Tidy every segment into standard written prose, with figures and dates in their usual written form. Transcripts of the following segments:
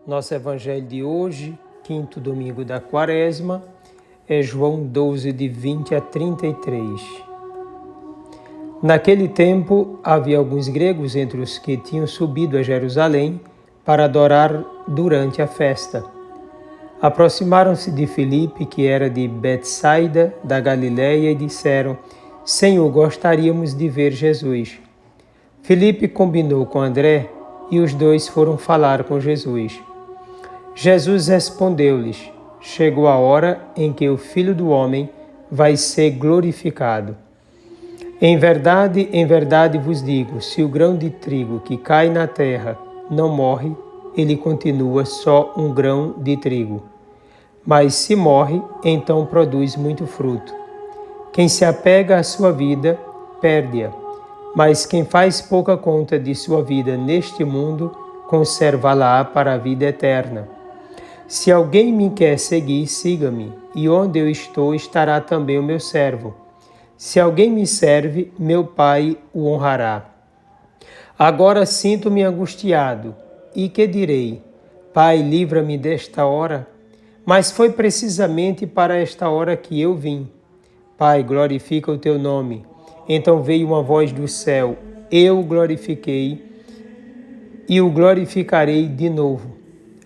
Nosso evangelho de hoje, quinto domingo da quaresma, é João 12, de 20 a 33. Naquele tempo, havia alguns gregos entre os que tinham subido a Jerusalém para adorar durante a festa. Aproximaram-se de Filipe, que era de Betsaida, da Galiléia, e disseram: Senhor, gostaríamos de ver Jesus. Filipe combinou com André e os dois foram falar com Jesus. Jesus respondeu-lhes: Chegou a hora em que o Filho do Homem vai ser glorificado. Em verdade vos digo, se o grão de trigo que cai na terra não morre, ele continua só um grão de trigo. Mas se morre, então produz muito fruto. Quem se apega à sua vida, perde-a. Mas quem faz pouca conta de sua vida neste mundo, conserva-la para a vida eterna. Se alguém me quer seguir, siga-me, e onde eu estou estará também o meu servo. Se alguém me serve, meu Pai o honrará. Agora sinto-me angustiado, e que direi? Pai, livra-me desta hora. Mas foi precisamente para esta hora que eu vim. Pai, glorifica o teu nome. Então veio uma voz do céu: Eu o glorifiquei e o glorificarei de novo.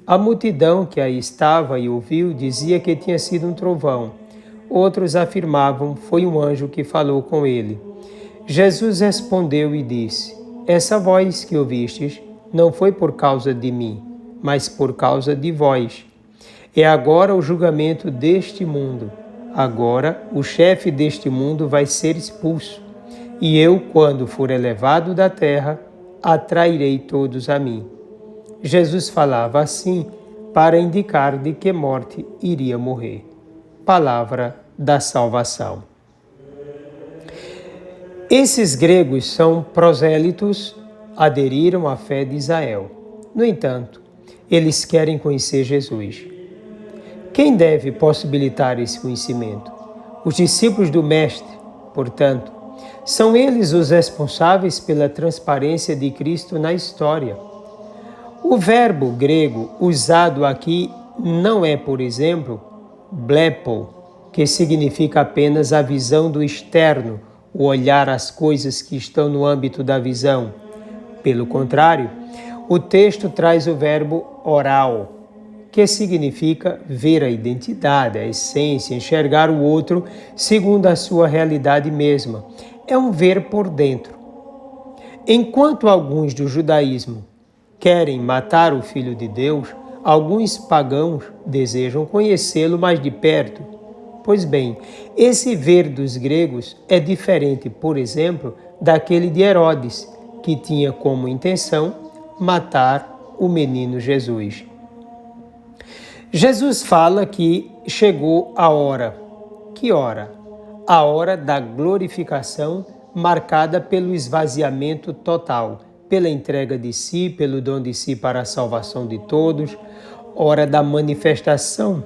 A multidão que aí estava e ouviu dizia que tinha sido um trovão. Outros afirmavam: Foi um anjo que falou com ele. Jesus respondeu e disse: Essa voz que ouvistes não foi por causa de mim, mas por causa de vós. É agora o julgamento deste mundo. Agora o chefe deste mundo vai ser expulso. E eu, quando for elevado da terra, atrairei todos a mim. Jesus falava assim para indicar de que morte iria morrer. Palavra da salvação. Esses gregos são prosélitos, aderiram à fé de Israel. No entanto, eles querem conhecer Jesus. Quem deve possibilitar esse conhecimento? Os discípulos do Mestre, portanto, são eles os responsáveis pela transparência de Cristo na história. O verbo grego usado aqui não é, por exemplo, blepo, que significa apenas a visão do externo, o olhar às coisas que estão no âmbito da visão. Pelo contrário, o texto traz o verbo oral, que significa ver a identidade, a essência, enxergar o outro segundo a sua realidade mesma. É um ver por dentro. Enquanto alguns do judaísmo querem matar o Filho de Deus, alguns pagãos desejam conhecê-lo mais de perto. Pois bem, esse ver dos gregos é diferente, por exemplo, daquele de Herodes, que tinha como intenção matar o menino Jesus. Jesus fala que chegou a hora. Que hora? A hora da glorificação, marcada pelo esvaziamento total, pela entrega de si, pelo dom de si para a salvação de todos, hora da manifestação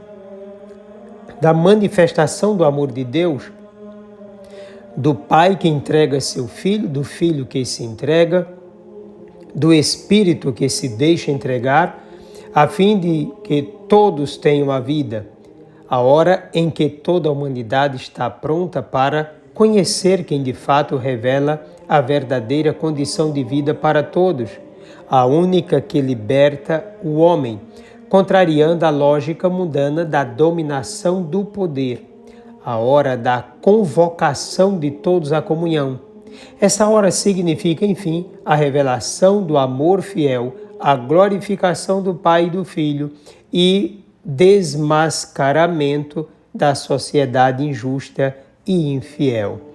do amor de Deus, do Pai que entrega seu Filho, do Filho que se entrega, do Espírito que se deixa entregar, a fim de que todos tenham a vida, a hora em que toda a humanidade está pronta para conhecer quem de fato revela a verdadeira condição de vida para todos, a única que liberta o homem, contrariando a lógica mundana da dominação do poder, a hora da convocação de todos à comunhão. Essa hora significa, enfim, a revelação do amor fiel, a glorificação do Pai e do Filho e desmascaramento da sociedade injusta e infiel.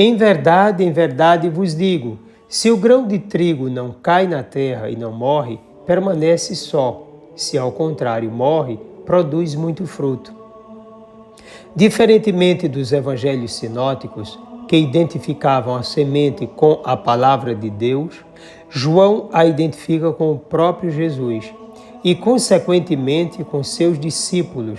Em verdade vos digo, se o grão de trigo não cai na terra e não morre, permanece só. Se ao contrário morre, produz muito fruto. Diferentemente dos evangelhos sinóticos, que identificavam a semente com a palavra de Deus, João a identifica com o próprio Jesus e, consequentemente, com seus discípulos.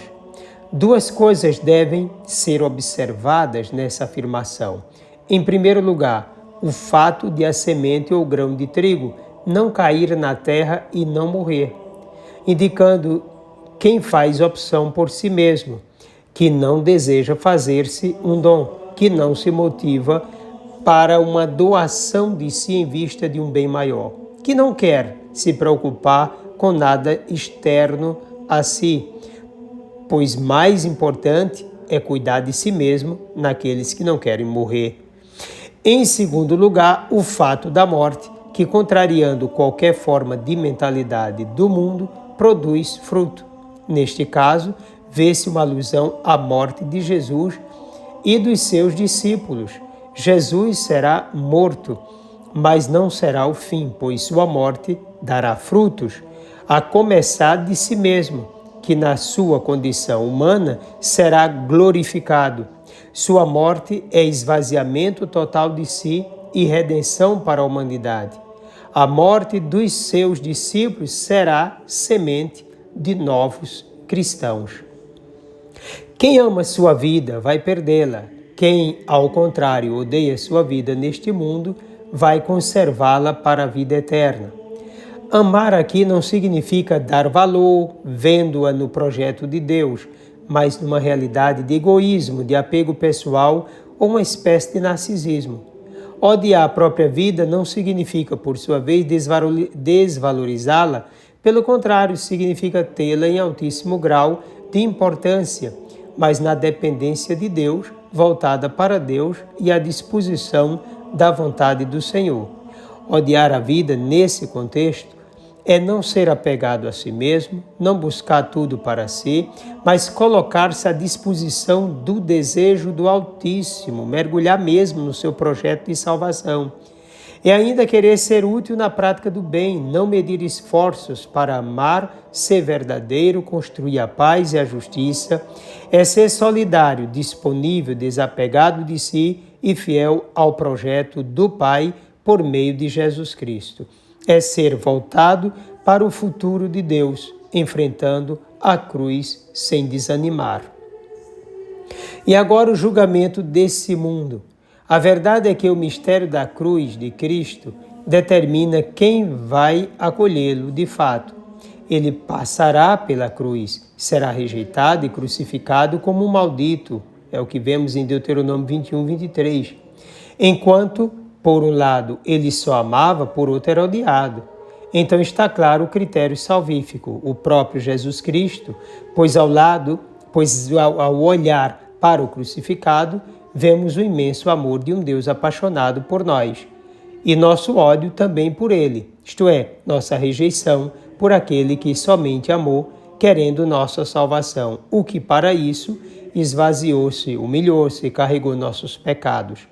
Duas coisas devem ser observadas nessa afirmação. Em primeiro lugar, o fato de a semente ou grão de trigo não cair na terra e não morrer. indicando quem faz opção por si mesmo, que não deseja fazer-se um dom, que não se motiva para uma doação de si em vista de um bem maior, que não quer se preocupar com nada externo a si, pois mais importante é cuidar de si mesmo naqueles que não querem morrer. Em segundo lugar, o fato da morte, que, contrariando qualquer forma de mentalidade do mundo, produz fruto. Neste caso, vê-se uma alusão à morte de Jesus e dos seus discípulos. Jesus será morto, mas não será o fim, pois sua morte dará frutos, a começar de si mesmo, que na sua condição humana será glorificado. Sua morte é esvaziamento total de si e redenção para a humanidade. A morte dos seus discípulos será semente de novos cristãos. Quem ama sua vida vai perdê-la. Quem, ao contrário, odeia sua vida neste mundo, vai conservá-la para a vida eterna. Amar aqui não significa dar valor, vendo-a no projeto de Deus, mas numa realidade de egoísmo, de apego pessoal ou uma espécie de narcisismo. Odiar a própria vida não significa, por sua vez, desvalorizá-la, pelo contrário, significa tê-la em altíssimo grau de importância, mas na dependência de Deus, voltada para Deus e à disposição da vontade do Senhor. Odiar a vida nesse contexto é não ser apegado a si mesmo, não buscar tudo para si, mas colocar-se à disposição do desejo do Altíssimo, mergulhar mesmo no seu projeto de salvação. E ainda querer ser útil na prática do bem, não medir esforços para amar, ser verdadeiro, construir a paz e a justiça, é ser solidário, disponível, desapegado de si e fiel ao projeto do Pai por meio de Jesus Cristo. É ser voltado para o futuro de Deus, enfrentando a cruz sem desanimar. E agora o julgamento desse mundo. A verdade é que o mistério da cruz de Cristo determina quem vai acolhê-lo de fato. Ele passará pela cruz, será rejeitado e crucificado como um maldito. É o que vemos em Deuteronômio 21, 23. Enquanto, por um lado, ele só amava, por outro era odiado. Então está claro o critério salvífico, o próprio Jesus Cristo, pois ao olhar para o crucificado, vemos o imenso amor de um Deus apaixonado por nós. E nosso ódio também por ele, isto é, nossa rejeição por aquele que somente amou, querendo nossa salvação, o que para isso esvaziou-se, humilhou-se e carregou nossos pecados.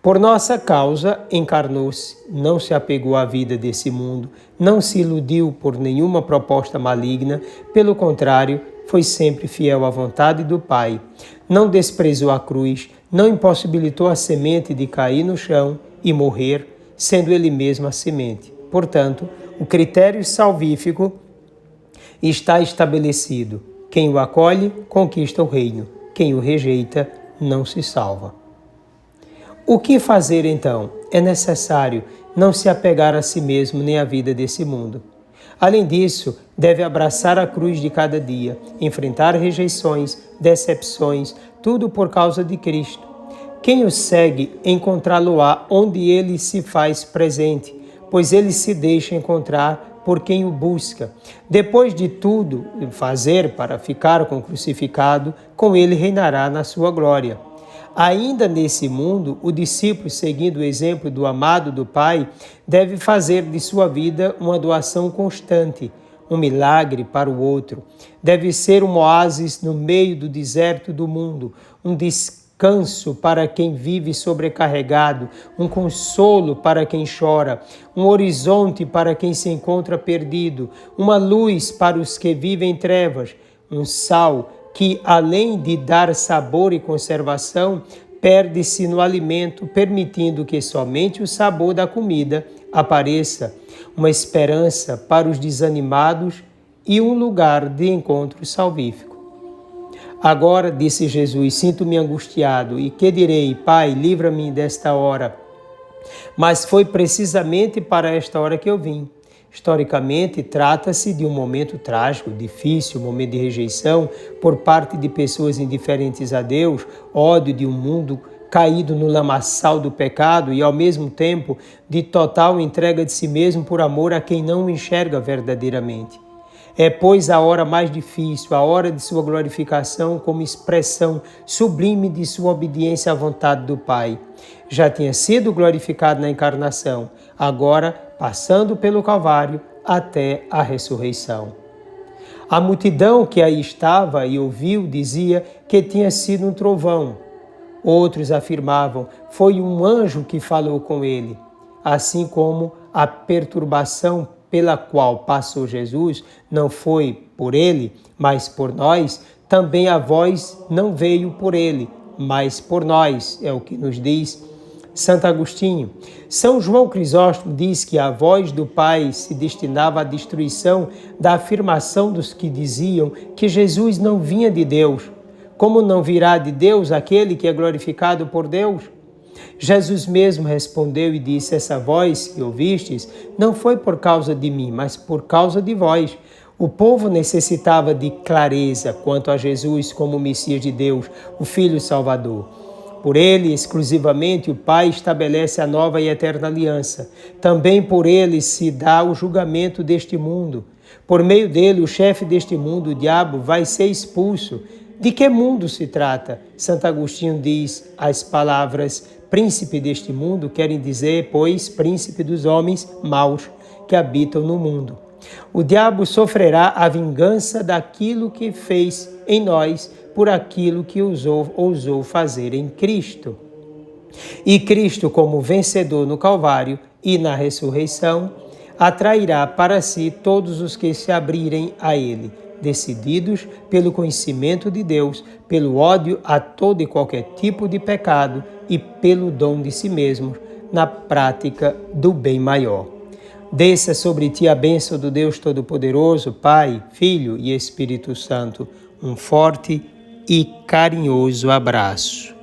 Por nossa causa, encarnou-se, não se apegou à vida desse mundo, não se iludiu por nenhuma proposta maligna, pelo contrário, foi sempre fiel à vontade do Pai. Não desprezou a cruz, não impossibilitou a semente de cair no chão e morrer, sendo ele mesmo a semente. Portanto, o critério salvífico está estabelecido. Quem o acolhe, conquista o reino. Quem o rejeita, não se salva. O que fazer então? É necessário não se apegar a si mesmo nem à vida desse mundo. Além disso, deve abraçar a cruz de cada dia, enfrentar rejeições, decepções, tudo por causa de Cristo. Quem o segue, encontrá-lo-á onde ele se faz presente, pois ele se deixa encontrar por quem o busca. Depois de tudo fazer para ficar com o crucificado, com ele reinará na sua glória. Ainda nesse mundo, o discípulo, seguindo o exemplo do amado do Pai, deve fazer de sua vida uma doação constante, um milagre para o outro. Deve ser um oásis no meio do deserto do mundo, um descanso para quem vive sobrecarregado, um consolo para quem chora, um horizonte para quem se encontra perdido, uma luz para os que vivem em trevas, um sal que, além de dar sabor e conservação, perde-se no alimento, permitindo que somente o sabor da comida apareça, uma esperança para os desanimados e um lugar de encontro salvífico. Agora, disse Jesus, sinto-me angustiado, e que direi? Pai, livra-me desta hora. Mas foi precisamente para esta hora que eu vim. Historicamente, trata-se de um momento trágico, difícil, um momento de rejeição por parte de pessoas indiferentes a Deus, ódio de um mundo caído no lamaçal do pecado e, ao mesmo tempo, de total entrega de si mesmo por amor a quem não o enxerga verdadeiramente. É, pois, a hora mais difícil, a hora de sua glorificação como expressão sublime de sua obediência à vontade do Pai. Já tinha sido glorificado na encarnação, agora passando pelo Calvário até a ressurreição. A multidão que aí estava e ouviu dizia que tinha sido um trovão. Outros afirmavam, foi um anjo que falou com ele. Assim como a perturbação pela qual passou Jesus não foi por ele, mas por nós, também a voz não veio por ele, mas por nós, é o que nos diz Santo Agostinho. São João Crisóstomo diz que a voz do Pai se destinava à destruição da afirmação dos que diziam que Jesus não vinha de Deus. Como não virá de Deus aquele que é glorificado por Deus? Jesus mesmo respondeu e disse, essa voz que ouvistes não foi por causa de mim, mas por causa de vós. O povo necessitava de clareza quanto a Jesus como o Messias de Deus, o Filho Salvador. Por ele, exclusivamente, o Pai estabelece a nova e eterna aliança. Também por ele se dá o julgamento deste mundo. Por meio dele, o chefe deste mundo, o diabo, vai ser expulso. De que mundo se trata? Santo Agostinho diz, as palavras príncipe deste mundo querem dizer, pois, príncipe dos homens maus que habitam no mundo. O diabo sofrerá a vingança daquilo que fez em nós por aquilo que ousou fazer em Cristo. E Cristo, como vencedor no Calvário e na ressurreição, atrairá para si todos os que se abrirem a ele, decididos pelo conhecimento de Deus, pelo ódio a todo e qualquer tipo de pecado e pelo dom de si mesmos na prática do bem maior. Desça sobre ti a bênção do Deus Todo-Poderoso, Pai, Filho e Espírito Santo. Um forte e carinhoso abraço.